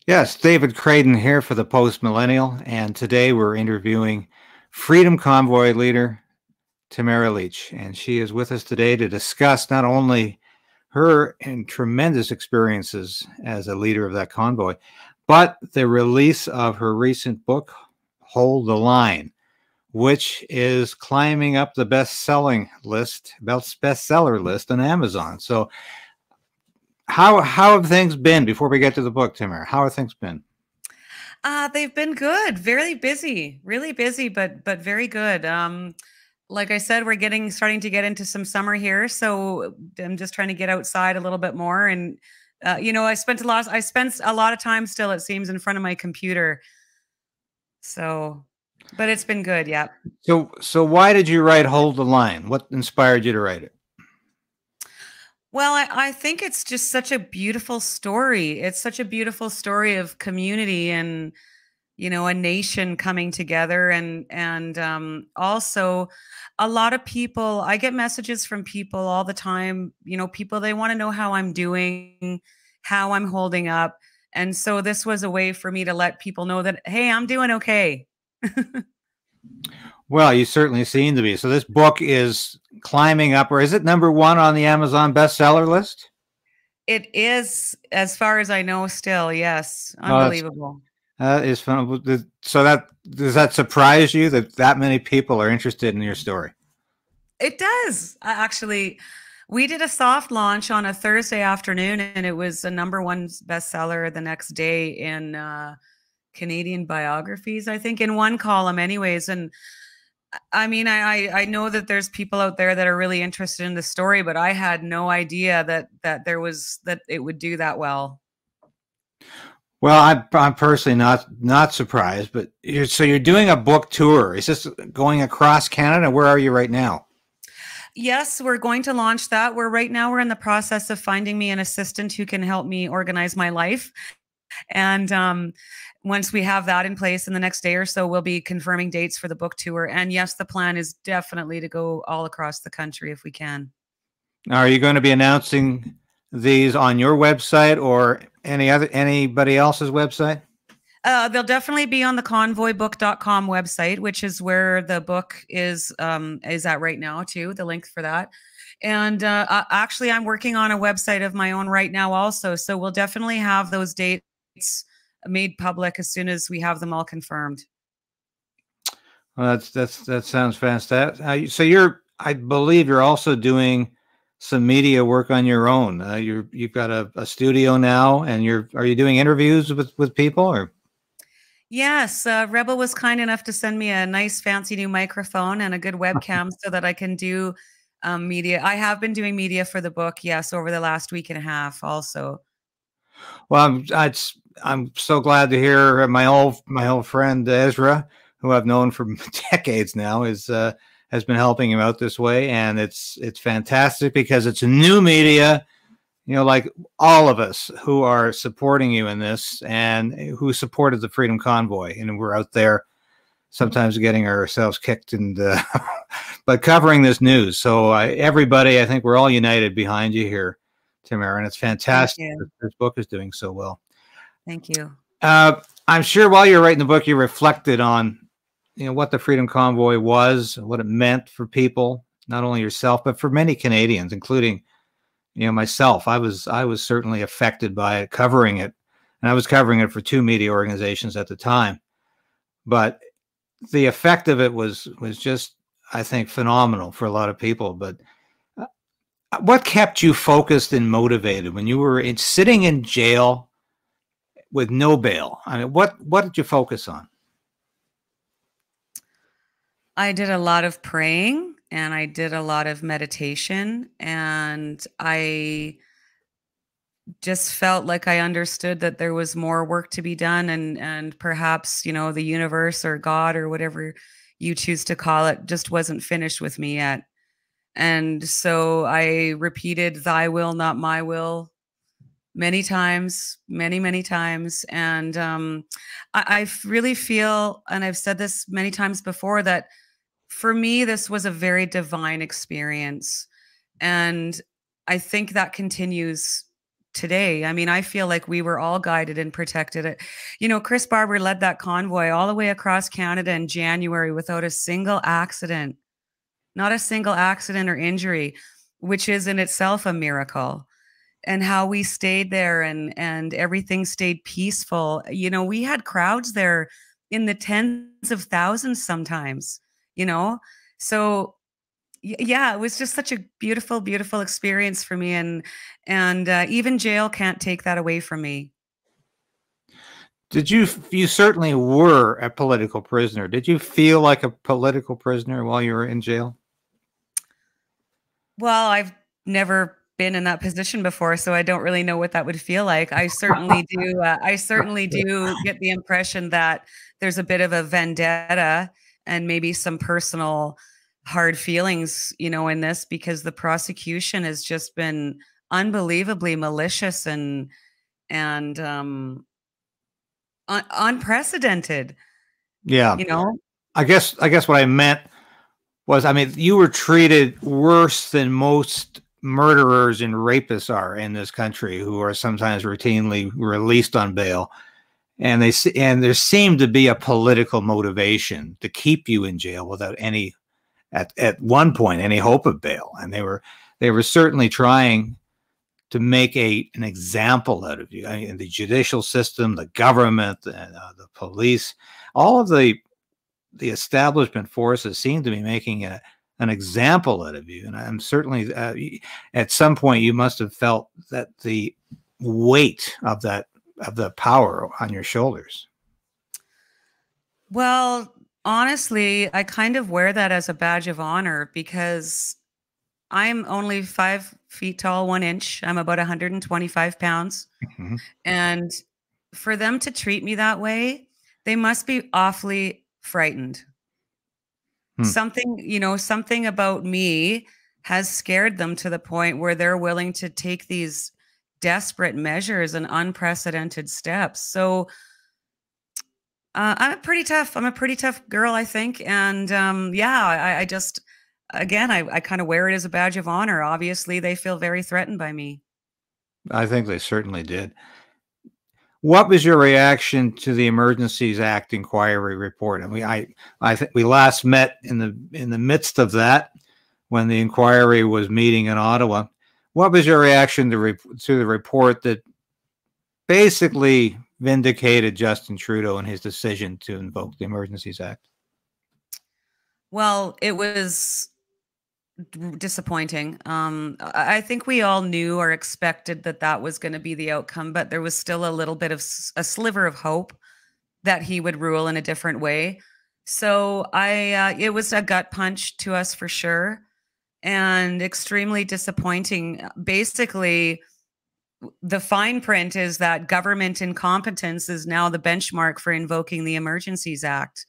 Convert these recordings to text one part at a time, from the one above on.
Yes, David Krayden here for the Post Millennial, and today we're interviewing Freedom Convoy leader Tamara Lich, and she is with us today to discuss not only her and tremendous experiences as a leader of that convoy, but the release of her recent book, Hold the Line, which is climbing up the bestseller list on Amazon. So, how have things been before we get to the book, Tamara? How have things been? They've been good, very busy, really busy, but very good. Like I said, we're getting starting to get into some summer here, so I'm just trying to get outside a little bit more. And I spent a lot of time still, it seems, in front of my computer. So, but it's been good. Yeah. So why did you write Hold the Line? What inspired you to write it? Well, I think it's just such a beautiful story. It's such a beautiful story of community and a nation coming together and also a lot of people. I get messages from people all the time, people they want to know how I'm doing, how I'm holding up. And so this was a way for me to let people know that, hey, I'm doing okay. Well, you certainly seem to be. So this book is climbing up, or is it number one on the Amazon bestseller list? It is, as far as I know, still. Yes. Oh, that's Unbelievable. that is fun. So that does that surprise you that that many people are interested in your story? It does. Actually, we did a soft launch on a Thursday afternoon, and it was a number one bestseller the next day in Canadian biographies, I think, in one column, anyways. And I mean, I know that there's people out there that are really interested in the story, but I had no idea that it would do that well. Well, I'm personally not surprised, but you're doing a book tour. Is this going across Canada? Where are you right now? Yes, we're going to launch that. We're in the process of finding me an assistant who can help me organize my life. And once we have that in place in the next day or so, we'll be confirming dates for the book tour. And yes, the plan is definitely to go all across the country if we can. Are you going to be announcing these on your website or anybody else's website? They'll definitely be on the convoybook.com website, which is where the book is at right now, too, the link for that. And actually, I'm working on a website of my own right now also. So we'll definitely have those dates made public as soon as we have them all confirmed. Well, that sounds fantastic. I believe you're also doing some media work on your own. You've got a studio now, and are you doing interviews with people or? Yes, Rebel was kind enough to send me a nice fancy new microphone and a good webcam so that I can do media. I have been doing media for the book, yes, over the last week and a half also. Well, I'm so glad to hear my old friend Ezra, who I've known for decades now, is has been helping him out this way, and it's fantastic because it's new media. Like all of us who are supporting you in this and who supported the Freedom Convoy, and we're out there sometimes getting ourselves kicked and but covering this news. So everybody, I think we're all united behind you here, Tamara, and it's Thank fantastic that you. this book is doing so well. Thank you. I'm sure while you're writing the book, you reflected on what the Freedom Convoy was, what it meant for people, not only yourself but for many Canadians, including myself. I was certainly affected by it, covering it, and I was covering it for two media organizations at the time. But the effect of it was just, I think, phenomenal for a lot of people. But what kept you focused and motivated when you were sitting in jail with no bail? I mean, what did you focus on? I did a lot of praying and I did a lot of meditation, and I just felt like I understood that there was more work to be done, and perhaps, the universe or God or whatever you choose to call it just wasn't finished with me yet. And so I repeated, thy will, not my will, many times, many, many times. And I really feel, and I've said this many times before, that for me, this was a very divine experience. And I think that continues today. I mean, I feel like we were all guided and protected. You know, Chris Barber led that convoy all the way across Canada in January without a single accident, not a single accident or injury, which is in itself a miracle. And how we stayed there and everything stayed peaceful. You know, we had crowds there in the tens of thousands sometimes, you know? So yeah, it was just such a beautiful, beautiful experience for me. And even jail can't take that away from me. Did you certainly were a political prisoner. Did you feel like a political prisoner while you were in jail? Well, I've never been in that position before, so I don't really know what that would feel like. I certainly do. I certainly do get the impression that there's a bit of a vendetta and maybe some personal hard feelings, you know, in this, because the prosecution has just been unbelievably malicious and unprecedented. Yeah. You know, I guess what I meant was, I mean, you were treated worse than most murderers and rapists are in this country, who are sometimes routinely released on bail. And there seemed to be a political motivation to keep you in jail without any, at one point, any hope of bail. And they were certainly trying to make an example out of you. I mean, the judicial system, the government, the police, all of the establishment forces seem to be making an example out of you. And I'm certainly, at some point, you must have felt that the weight of the power on your shoulders. well, honestly, I kind of wear that as a badge of honor because I'm only 5 feet tall, 1 inch. I'm about 125 pounds. Mhm. And for them to treat me that way, they must be awfully frightened. Hmm. Something, you know, something about me has scared them to the point where they're willing to take these desperate measures and unprecedented steps. So I'm pretty tough. I'm a pretty tough girl, I think. And yeah, I just, again, I kind of wear it as a badge of honor. Obviously, they feel very threatened by me. I think they certainly did. What was your reaction to the Emergencies Act inquiry report? I mean, I think we last met in the midst of that, when the inquiry was meeting in Ottawa. What was your reaction to the report that basically vindicated Justin Trudeau and his decision to invoke the Emergencies Act? Well, it was disappointing. I think we all knew or expected that that was going to be the outcome, but there was still a little bit of a sliver of hope that he would rule in a different way. So it was a gut punch to us for sure, and extremely disappointing. Basically, the fine print is that government incompetence is now the benchmark for invoking the Emergencies Act.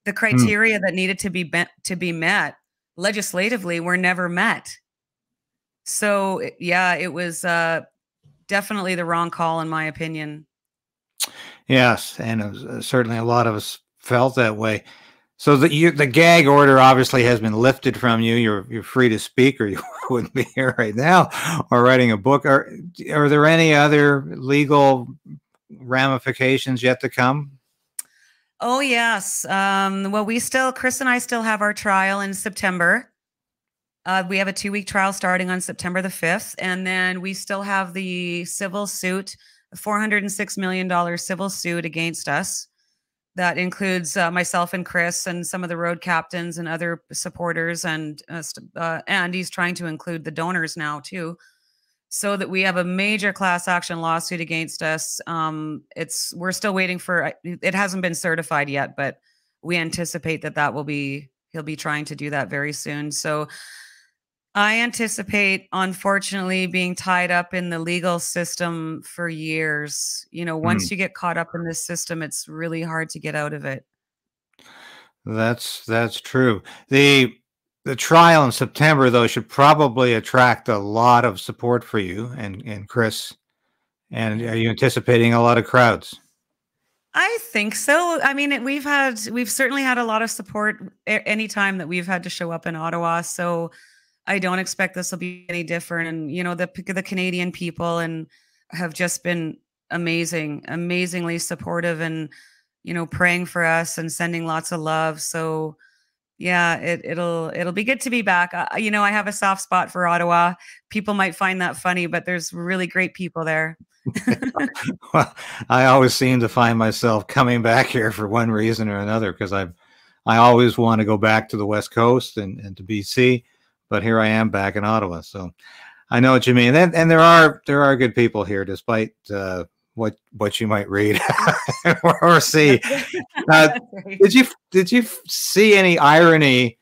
The criteria that needed to be met legislatively were never met. So yeah, it was definitely the wrong call, in my opinion. Yes, and it was, certainly a lot of us felt that way. So the gag order obviously has been lifted from you. You're free to speak, or you wouldn't be here right now, or writing a book. Are there any other legal ramifications yet to come? Oh yes. Well, Chris and I still have our trial in September. We have a 2-week trial starting on September the 5th, and then we still have the civil suit, a $406 million civil suit against us. That includes myself and Chris and some of the road captains and other supporters, and he's trying to include the donors now too, so that we have a major class action lawsuit against us. We're still waiting for it. Hasn't been certified yet, but we anticipate he'll be trying to do that very soon. So I anticipate, unfortunately, being tied up in the legal system for years. You know, once you get caught up in this system, it's really hard to get out of it. That's true. The trial in September, though, should probably attract a lot of support for you and Chris. And are you anticipating a lot of crowds? I think so. I mean, we've certainly had a lot of support any time that we've had to show up in Ottawa. So I don't expect this will be any different. And you know, the Canadian people and have just been amazing, amazingly supportive, and praying for us and sending lots of love. So yeah, it'll be good to be back. I have a soft spot for Ottawa. People might find that funny, but there's really great people there. Well, I always seem to find myself coming back here for one reason or another, because I always want to go back to the West Coast and to BC, but here I am back in Ottawa. So I know what you mean, and there are good people here, despite what you might read or see. Right. Did you see any irony?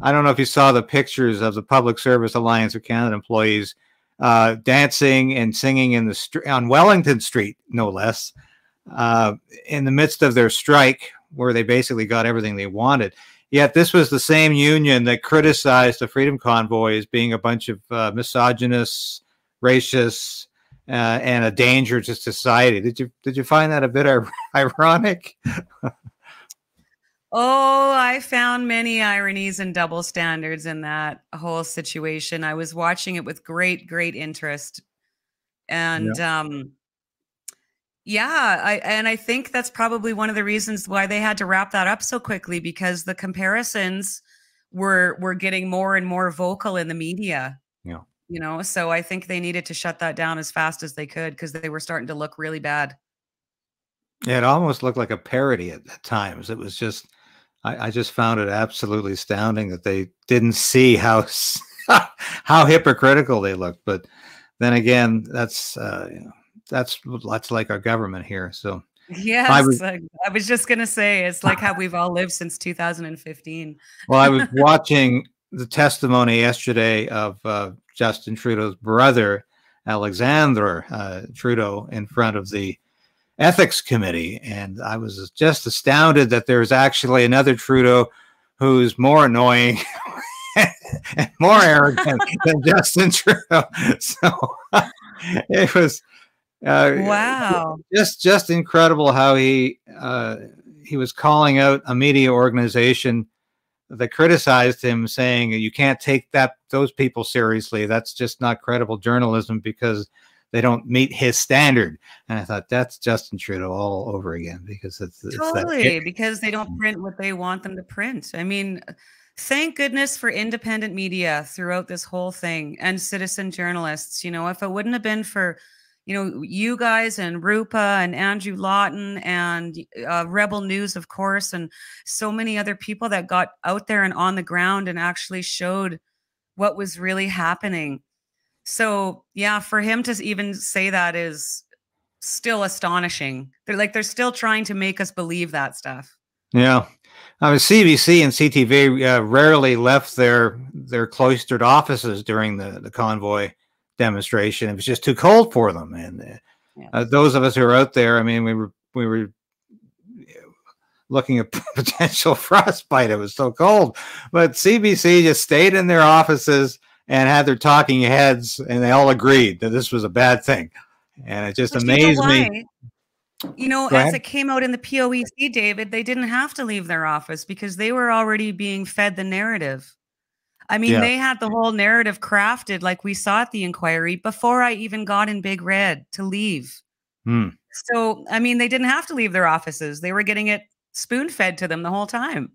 I don't know if you saw the pictures of the Public Service Alliance of Canada employees dancing and singing in the on Wellington Street, no less, in the midst of their strike, where they basically got everything they wanted. Yet this was the same union that criticized the Freedom Convoy as being a bunch of misogynists, racists, and a danger to society. Did you find that a bit ironic? Oh, I found many ironies and double standards in that whole situation. I was watching it with great, great interest. And I think that's probably one of the reasons why they had to wrap that up so quickly, because the comparisons were getting more and more vocal in the media. Yeah. So I think they needed to shut that down as fast as they could, because they were starting to look really bad. Yeah, it almost looked like a parody at times. It was just, I just found it absolutely astounding that they didn't see how how hypocritical they looked. But then again, that's like our government here. So yes, I was just gonna say, it's like how we've all lived since 2015. Well, I was watching the testimony yesterday of Justin Trudeau's brother, Alexandre Trudeau, in front of the Ethics Committee, and I was just astounded that there's actually another Trudeau who's more annoying and more arrogant than Justin Trudeau. So it was wow, just incredible how he was calling out a media organization that criticized him, saying you can't take those people seriously. That's just not credible journalism because they don't meet his standard. And I thought, that's Justin Trudeau all over again, because it's totally because they don't print what they want them to print. I mean, thank goodness for independent media throughout this whole thing, and citizen journalists. If it wouldn't have been for you guys and Rupa and Andrew Lawton and Rebel News, of course, and so many other people that got out there and on the ground and actually showed what was really happening. So yeah, for him to even say that is still astonishing. They're still trying to make us believe that stuff. Yeah. I mean, CBC and CTV rarely left their cloistered offices during the convoy demonstration. It was just too cold for them. And those of us who were out there, I mean, we were looking at potential frostbite. It was so cold. But CBC just stayed in their offices and had their talking heads, and they all agreed that this was a bad thing. And it just amazed me. As it came out in the POEC, David, they didn't have to leave their office because they were already being fed the narrative. I mean, they had the whole narrative crafted, like we saw at the inquiry, before I even got in Big Red to leave. So, I mean, they didn't have to leave their offices. They were getting it spoon-fed to them the whole time.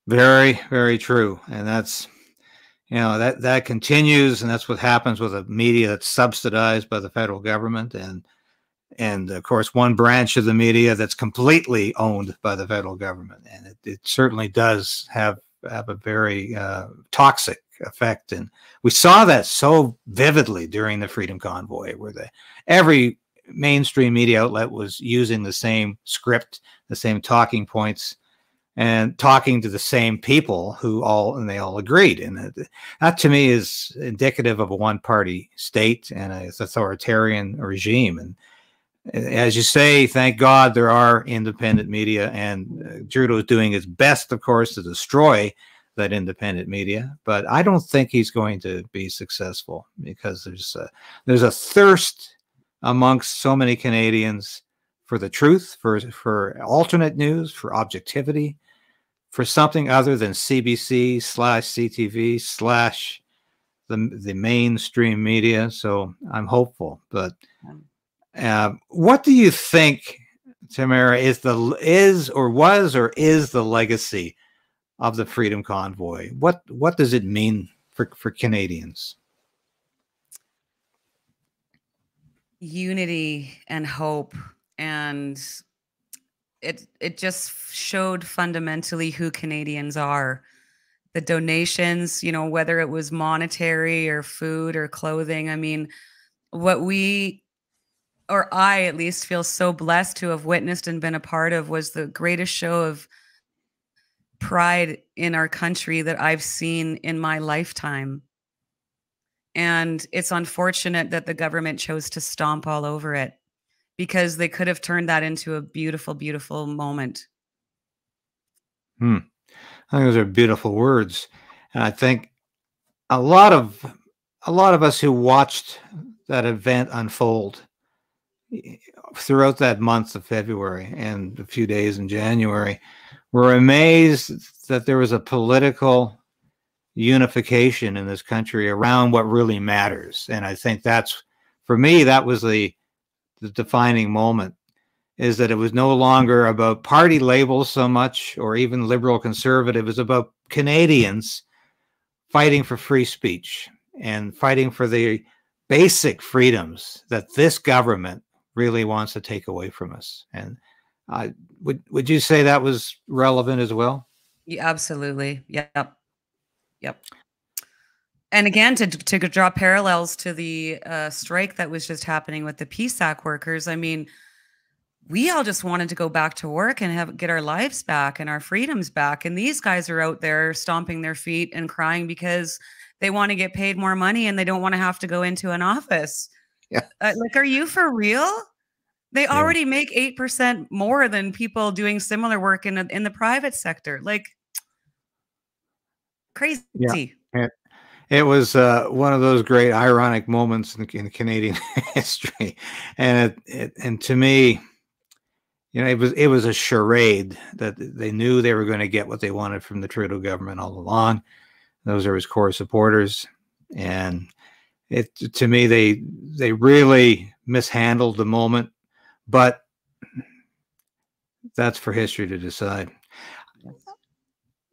Very, very true. And that's, that continues, and that's what happens with a media that's subsidized by the federal government, and of course one branch of the media that's completely owned by the federal government. And it certainly does have a very toxic effect. And we saw that so vividly during the Freedom Convoy, where every mainstream media outlet was using the same script, the same talking points, and talking to the same people they all agreed. And that to me is indicative of a one-party state and an authoritarian regime. And as you say, thank God there are independent media, and Trudeau is doing his best, of course, to destroy that independent media. But I don't think he's going to be successful, because there's a thirst amongst so many Canadians for the truth, for alternate news, for objectivity, for something other than CBC/CTV/ the mainstream media. So I'm hopeful. But what do you think, Tamara, is or was or is the legacy of the Freedom Convoy? What does it mean for Canadians? Unity and hope, and it just showed fundamentally who Canadians are. The donations, you know, whether it was monetary or food or clothing. I mean, what we, or I at least, feel so blessed to have witnessed and been a part of was the greatest show of pride in our country that I've seen in my lifetime. And it's unfortunate that the government chose to stomp all over it, because they could have turned that into a beautiful, beautiful moment. I think those are beautiful words. And I think a lot of us who watched that event unfold throughout that month of February and a few days in January were amazed that there was a political unification in this country around what really matters. And I think that's, for me, that was the defining moment, is that it was no longer about party labels so much, or even liberal conservative. It was about Canadians fighting for free speech and fighting for the basic freedoms that this government really wants to take away from us. And would you say that was relevant as well? Yeah, absolutely. Yep. And again, to draw parallels to the strike that was just happening with the PSAC workers, I mean, we all just wanted to go back to work and get our lives back and our freedoms back. And these guys are out there stomping their feet and crying because they want to get paid more money and they don't want to have to go into an office. Yeah. Like, are you for real? They already make 8% more than people doing similar work in the private sector. Like, crazy. Yeah. It was one of those great ironic moments in Canadian history, and and to me, you know, it was a charade that they knew they were going to get what they wanted from the Trudeau government all along. Those are his core supporters, and to me, they really mishandled the moment, but that's for history to decide.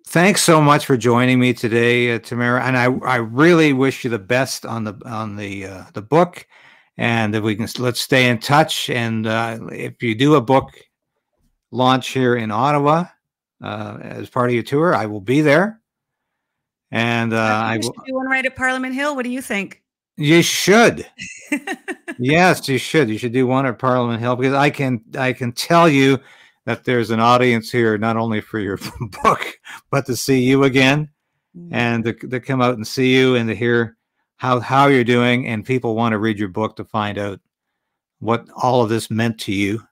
Thanks so much for joining me today, Tamara. And I really wish you the best on the book. And if we can, let's stay in touch. And if you do a book launch here in Ottawa as part of your tour, I will be there. And I will do one right at Parliament Hill. What do you think? You should. Yes, you should. You should do one at Parliament Hill, because I can tell you that there's an audience here, not only for your book, but to see you again, and to come out and see you and to hear how you're doing. And people want to read your book to find out what all of this meant to you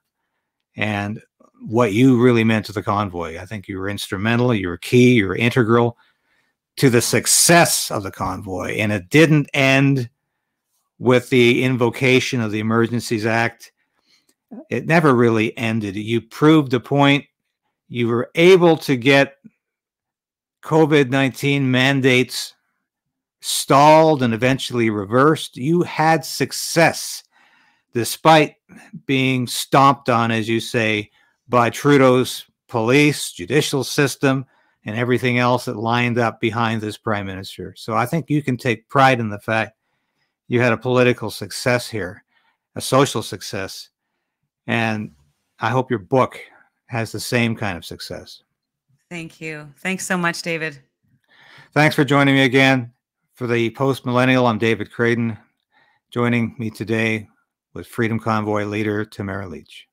and what you really meant to the convoy. I think you were instrumental, you were key, you were integral to the success of the convoy. And it didn't end with the invocation of the Emergencies Act. It never really ended. You proved a point. You were able to get COVID-19 mandates stalled and eventually reversed. You had success despite being stomped on, as you say, by Trudeau's police, judicial system, and everything else that lined up behind this prime minister. So I think you can take pride in the fact you had a political success here, a social success. And I hope your book has the same kind of success. Thank you. Thanks so much, David. Thanks for joining me again. For the Post Millennial, I'm David Krayden. Joining me today was Freedom Convoy leader Tamara Lich.